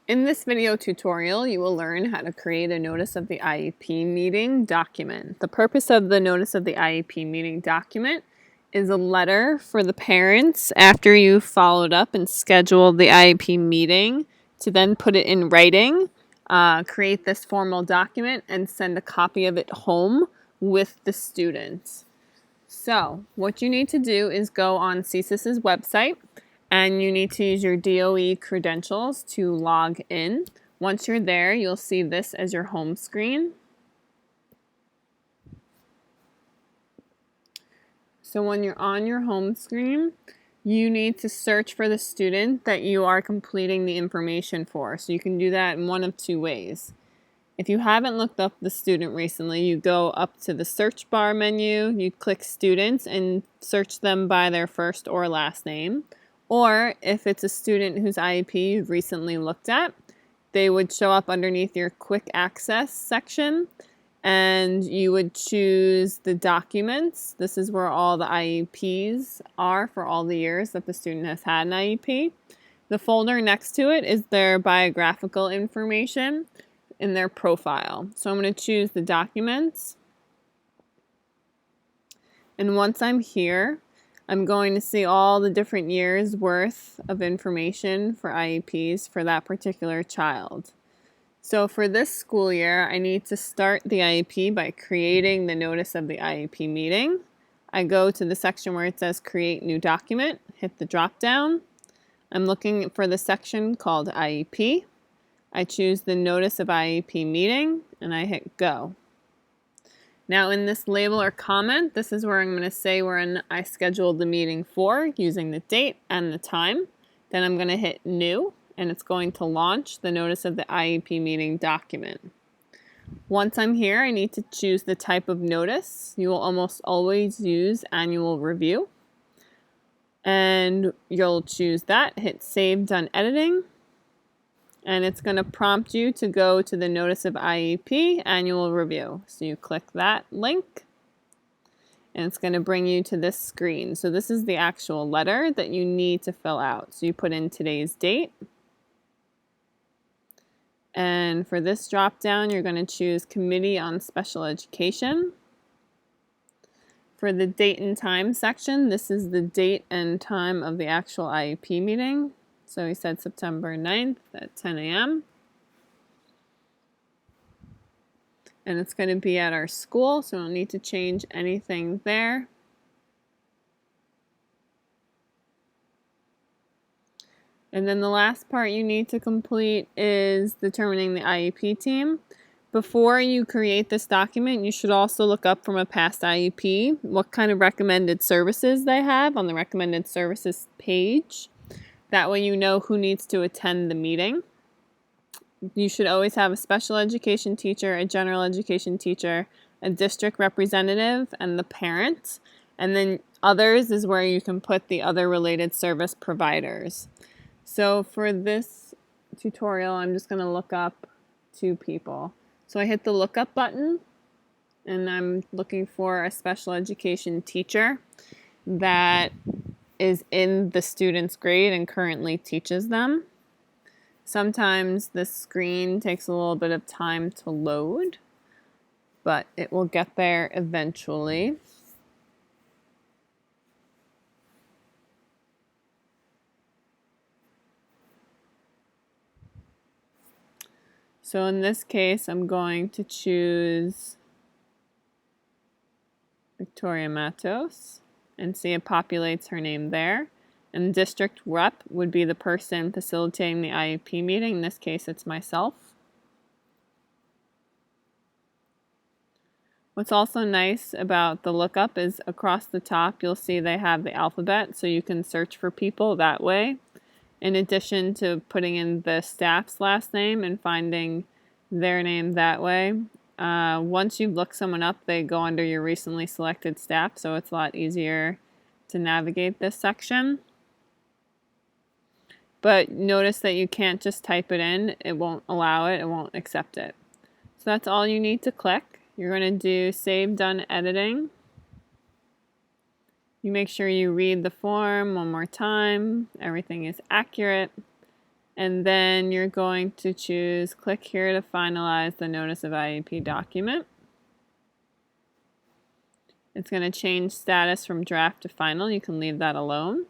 In this video tutorial, you will learn how to create a Notice of the IEP Meeting document. The purpose of the Notice of the IEP Meeting document is a letter for the parents after you followed up and scheduled the IEP meeting to then put it in writing, create this formal document, and send a copy of it home with the students. So what you need to do is go on CSIS's website and you need to use your DOE credentials to log in. Once you're there, you'll see this as your home screen. So when you're on your home screen, you need to search for the student that you are completing the information for. So you can do that in one of two ways. If you haven't looked up the student recently, you go up to the search bar menu, you click students and search them by their first or last name. Or if it's a student whose IEP you've recently looked at, they would show up underneath your quick access section and you would choose the documents. This is where all the IEPs are for all the years that the student has had an IEP. The folder next to it is their biographical information in their profile. So I'm going to choose the documents. And once I'm here, I'm going to see all the different years worth of information for IEPs for that particular child. So for this school year, I need to start the IEP by creating the Notice of the IEP Meeting. I go to the section where it says Create New Document, hit the drop down. I'm looking for the section called IEP. I choose the Notice of IEP Meeting and I hit Go. Now in this label or comment, this is where I'm going to say when I scheduled the meeting for, using the date and the time. Then I'm going to hit New, and it's going to launch the Notice of the IEP Meeting document. Once I'm here, I need to choose the type of notice. You will almost always use Annual Review. And you'll choose that, hit Save, Done Editing. And it's going to prompt you to go to the Notice of IEP Annual Review. So you click that link, and it's going to bring you to this screen. So this is the actual letter that you need to fill out. So you put in today's date. And for this drop down, you're going to choose Committee on Special Education. For the date and time section, this is the date and time of the actual IEP meeting. So we said September 9th at 10 a.m. And it's going to be at our school, so we don't need to change anything there. And then the last part you need to complete is determining the IEP team. Before you create this document, you should also look up from a past IEP what kind of recommended services they have on the recommended services page. That way you know who needs to attend the meeting. You should always have a special education teacher, a general education teacher, a district representative, and the parent. And then others is where you can put the other related service providers. So for this tutorial, I'm just going to look up two people. So I hit the lookup button, and I'm looking for a special education teacher that is in the student's grade and currently teaches them. Sometimes this screen takes a little bit of time to load, but it will get there eventually. So in this case, I'm going to choose Victoria Matos and see it populates her name there. And district rep would be the person facilitating the IEP meeting. In this case, it's myself. What's also nice about the lookup is across the top, you'll see they have the alphabet, so you can search for people that way. In addition to putting in the staff's last name and finding their name that way. Once you look someone up, they go under your recently selected staff, so it's a lot easier to navigate this section. But notice that you can't just type it in. It won't allow it. It won't accept it. So that's all you need to click. You're going to do Save, Done Editing. You make sure you read the form one more time. Everything is accurate. And then you're going to click here to finalize the Notice of IEP document. It's going to change status from draft to final. You can leave that alone.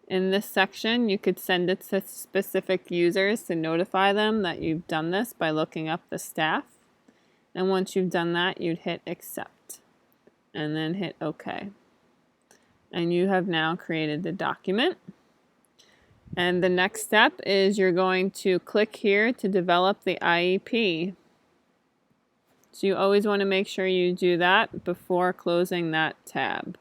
In this section, you could send it to specific users to notify them that you've done this by looking up the staff. And once you've done that, you'd hit accept and then hit OK. And you have now created the document. And the next step is you're going to click here to develop the IEP. So you always want to make sure you do that before closing that tab.